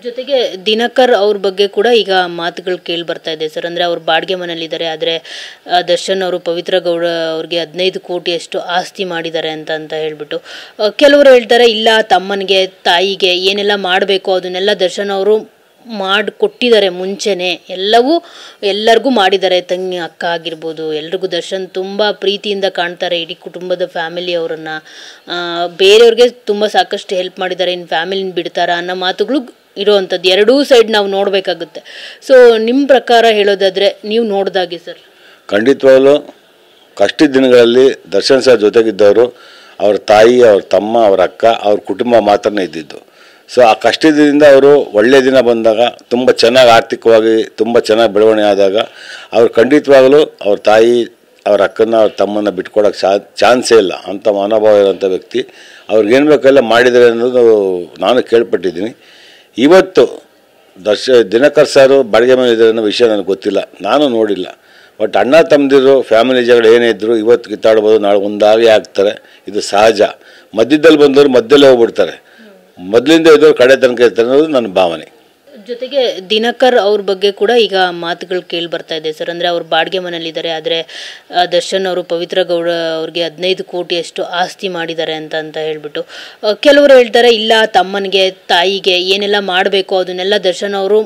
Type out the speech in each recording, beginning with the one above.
ಜೊತೆಗೆ ದಿನಕರ್ ಅವ್ರ ಬಗ್ಗೆ ಕೂಡ ಈಗ ಮಾತುಗಳು ಕೇಳಿ ಬರ್ತಾ ಇದೆ ಸರ್. ಅಂದರೆ ಅವ್ರು ಬಾಡಿಗೆ ಮನೇಲಿದ್ದಾರೆ, ಆದರೆ ದರ್ಶನ್ ಅವರು ಪವಿತ್ರ ಗೌಡ ಅವ್ರಿಗೆ 15 ಕೋಟಿಯಷ್ಟು ಆಸ್ತಿ ಮಾಡಿದ್ದಾರೆ ಅಂತ ಹೇಳ್ಬಿಟ್ಟು ಕೆಲವರು ಹೇಳ್ತಾರೆ, ಇಲ್ಲ ತಮ್ಮನಿಗೆ ತಾಯಿಗೆ ಏನೆಲ್ಲ ಮಾಡಬೇಕು ಅದನ್ನೆಲ್ಲ ದರ್ಶನ್ ಅವರು ಮಾಡಿಕೊಟ್ಟಿದ್ದಾರೆ ಮುಂಚೆನೆ, ಎಲ್ಲರಿಗೂ ಮಾಡಿದ್ದಾರೆ. ತಂಗಿ ಅಕ್ಕ ಆಗಿರ್ಬೋದು, ಎಲ್ರಿಗೂ ದರ್ಶನ್ ತುಂಬ ಪ್ರೀತಿಯಿಂದ ಕಾಣ್ತಾರೆ ಇಡೀ ಕುಟುಂಬದ ಫ್ಯಾಮಿಲಿ ಅವರನ್ನು. ಬೇರೆಯವ್ರಿಗೆ ತುಂಬ ಸಾಕಷ್ಟು ಹೆಲ್ಪ್ ಮಾಡಿದ್ದಾರೆ, ಇನ್ನು ಫ್ಯಾಮಿಲಿನ ಬಿಡ್ತಾರ ಅನ್ನೋ ಮಾತುಗಳು ಇರೋವಂಥದ್ದು. ಎರಡೂ ಸೈಡ್ ನಾವು ನೋಡಬೇಕಾಗುತ್ತೆ. ಸೊ ನಿಮ್ಮ ಪ್ರಕಾರ ಹೇಳೋದಾದರೆ ನೀವು ನೋಡ್ದಾಗೆ ಸರ್? ಖಂಡಿತವಾಗ್ಲೂ ಕಷ್ಟದ ದಿನಗಳಲ್ಲಿ ದರ್ಶನ್ ಸರ್ ಜೊತೆಗಿದ್ದವರು ಅವ್ರ ತಾಯಿ, ಅವ್ರ ತಮ್ಮ, ಅವ್ರ ಅಕ್ಕ, ಅವ್ರ ಕುಟುಂಬ ಮಾತ್ರನೇ ಇದ್ದಿದ್ದು. ಸೊ ಆ ಕಷ್ಟದಿಂದ ಅವರು ಒಳ್ಳೆಯ ದಿನ ಬಂದಾಗ ತುಂಬ ಚೆನ್ನಾಗಿ ಆರ್ಥಿಕವಾಗಿ ತುಂಬ ಚೆನ್ನಾಗಿ ಬೆಳವಣಿಗೆ ಆದಾಗ ಅವ್ರು ಖಂಡಿತವಾಗಲೂ ಅವ್ರ ತಾಯಿ, ಅವ್ರ ಅಕ್ಕನ, ಅವ್ರ ತಮ್ಮನ್ನು ಬಿಟ್ಕೊಡೋಕ್ಕೆ ಚಾನ್ಸೇ ಇಲ್ಲ. ಅಂಥ ಮನೋಭಾವ ಇರೋಂಥ ವ್ಯಕ್ತಿ. ಅವ್ರಿಗೇನು ಬೇಕೆಲ್ಲ ಮಾಡಿದ್ದಾರೆ ಅನ್ನೋದು ನಾನು ಕೇಳ್ಪಟ್ಟಿದ್ದೀನಿ. ಇವತ್ತು ದಿನಕರ್ ಸಾರು ಬಾಡಿಗೆ ಮೇಲೆ ಇದ್ದಾರೆ ಅನ್ನೋ ವಿಷಯ ನನಗೆ ಗೊತ್ತಿಲ್ಲ, ನಾನು ನೋಡಿಲ್ಲ. ಬಟ್ ಅಣ್ಣ ತಮ್ಮದಿರು ಫ್ಯಾಮಿಲಿ ಜಗಳ ಏನೇ ಇದ್ದರೂ ಇವತ್ತು ಕಿತ್ತಾಡ್ಬೋದು, ನಾಳೆ ಒಂದಾಗೇ ಆಗ್ತಾರೆ, ಇದು ಸಹಜ. ಮಧ್ಯದಲ್ಲಿ ಬಂದವರು ಮಧ್ಯದಲ್ಲೇ ಹೋಗ್ಬಿಡ್ತಾರೆ, ಮೊದಲಿಂದ ಇದ್ದವ್ರು ಕಡೆ ತನಕ ಇರ್ತಾರೆ ಅನ್ನೋದು ನನ್ನ ಭಾವನೆ. ಜೊತೆಗೆ ದಿನಕರ್ ಅವ್ರ ಬಗ್ಗೆ ಕೂಡ ಈಗ ಮಾತುಗಳು ಕೇಳಿ ಬರ್ತಾ ಇದೆ ಸರ್. ಅಂದರೆ ಅವ್ರು ಬಾಡಿಗೆ ಮನೇಲಿದ್ದಾರೆ, ಆದರೆ ದರ್ಶನ್ ಅವರು ಪವಿತ್ರ ಗೌಡ ಅವ್ರಿಗೆ 15 ಕೋಟಿಯಷ್ಟು ಆಸ್ತಿ ಮಾಡಿದ್ದಾರೆ ಅಂತ ಹೇಳ್ಬಿಟ್ಟು ಕೆಲವರು ಹೇಳ್ತಾರೆ, ಇಲ್ಲ ತಮ್ಮನಿಗೆ ತಾಯಿಗೆ ಏನೆಲ್ಲ ಮಾಡಬೇಕು ಅದನ್ನೆಲ್ಲ ದರ್ಶನ್ ಅವರು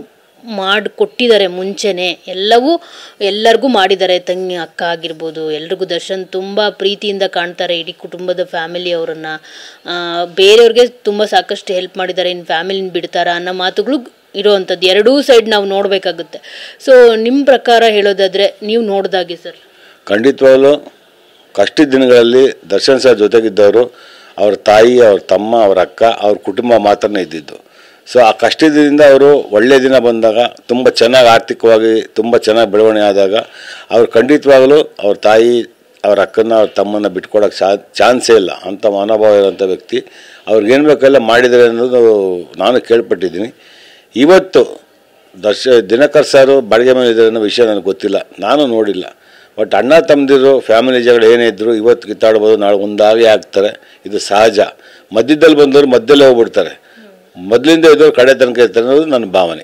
ಮಾಡಿಕೊಟ್ಟಿದ್ದಾರೆ ಮುಂಚೆನೆ, ಎಲ್ಲರಿಗೂ ಮಾಡಿದ್ದಾರೆ. ತಂಗಿ ಅಕ್ಕ ಆಗಿರ್ಬೋದು, ಎಲ್ರಿಗೂ ದರ್ಶನ್ ತುಂಬ ಪ್ರೀತಿಯಿಂದ ಕಾಣ್ತಾರೆ ಇಡೀ ಕುಟುಂಬದ ಫ್ಯಾಮಿಲಿ ಅವರನ್ನು. ಬೇರೆಯವ್ರಿಗೆ ತುಂಬ ಸಾಕಷ್ಟು ಹೆಲ್ಪ್ ಮಾಡಿದ್ದಾರೆ, ಇನ್ನು ಫ್ಯಾಮಿಲಿನ ಬಿಡ್ತಾರ ಅನ್ನೋ ಮಾತುಗಳು ಇರೋವಂಥದ್ದು. ಎರಡೂ ಸೈಡ್ ನಾವು ನೋಡಬೇಕಾಗುತ್ತೆ. ಸೊ ನಿಮ್ಮ ಪ್ರಕಾರ ಹೇಳೋದಾದರೆ ನೀವು ನೋಡ್ದಾಗೆ ಸರ್? ಖಂಡಿತವಾಗ್ಲೂ ಕಷ್ಟದ ದಿನಗಳಲ್ಲಿ ದರ್ಶನ್ ಸರ್ ಜೊತೆಗಿದ್ದವರು ಅವ್ರ ತಾಯಿ, ಅವ್ರ ತಮ್ಮ, ಅವ್ರ ಅಕ್ಕ, ಅವ್ರ ಕುಟುಂಬ ಮಾತ್ರನೇ ಇದ್ದಿದ್ದು. ಸೊ ಆ ಕಷ್ಟದಿಂದ ಅವರು ಒಳ್ಳೆಯ ದಿನ ಬಂದಾಗ ತುಂಬ ಚೆನ್ನಾಗಿ ಆರ್ಥಿಕವಾಗಿ ತುಂಬ ಚೆನ್ನಾಗಿ ಬೆಳವಣಿಗೆ ಆದಾಗ ಅವ್ರು ಖಂಡಿತವಾಗಲೂ ಅವ್ರ ತಾಯಿ, ಅವ್ರ ಅಕ್ಕನ, ಅವ್ರ ತಮ್ಮನ್ನು ಬಿಟ್ಕೊಡೋಕ್ಕೆ ಚಾನ್ಸೇ ಇಲ್ಲ. ಅಂಥ ಮನೋಭಾವ ಇರೋಂಥ ವ್ಯಕ್ತಿ. ಅವ್ರಿಗೇನು ಬೇಕೆಲ್ಲ ಮಾಡಿದ್ದಾರೆ ಅನ್ನೋದು ನಾನು ಕೇಳ್ಪಟ್ಟಿದ್ದೀನಿ. ಇವತ್ತು ದಿನಕರ್ ಸಾರು ಬಾಡಿಗೆ ಮೇಲೆ ಇದ್ದಾರೆ ಅನ್ನೋ ವಿಷಯ ನನಗೆ ಗೊತ್ತಿಲ್ಲ, ನಾನು ನೋಡಿಲ್ಲ. ಬಟ್ ಅಣ್ಣ ತಮ್ಮದಿರು ಫ್ಯಾಮಿಲಿ ಜಗಳ ಏನೇ ಇದ್ದರೂ ಇವತ್ತು ಕಿತ್ತಾಡ್ಬೋದು, ನಾಳೆ ಒಂದಾಗೇ ಆಗ್ತಾರೆ, ಇದು ಸಹಜ. ಮಧ್ಯದಲ್ಲಿ ಬಂದವರು ಮಧ್ಯದಲ್ಲೇ ಹೋಗ್ಬಿಡ್ತಾರೆ, ಮೊದಲಿಂದ ಇದ್ದವ್ರು ಕಡೆ ತನಕ ಇರ್ತಾರೆ ಅನ್ನೋದು ನನ್ನ ಭಾವನೆ.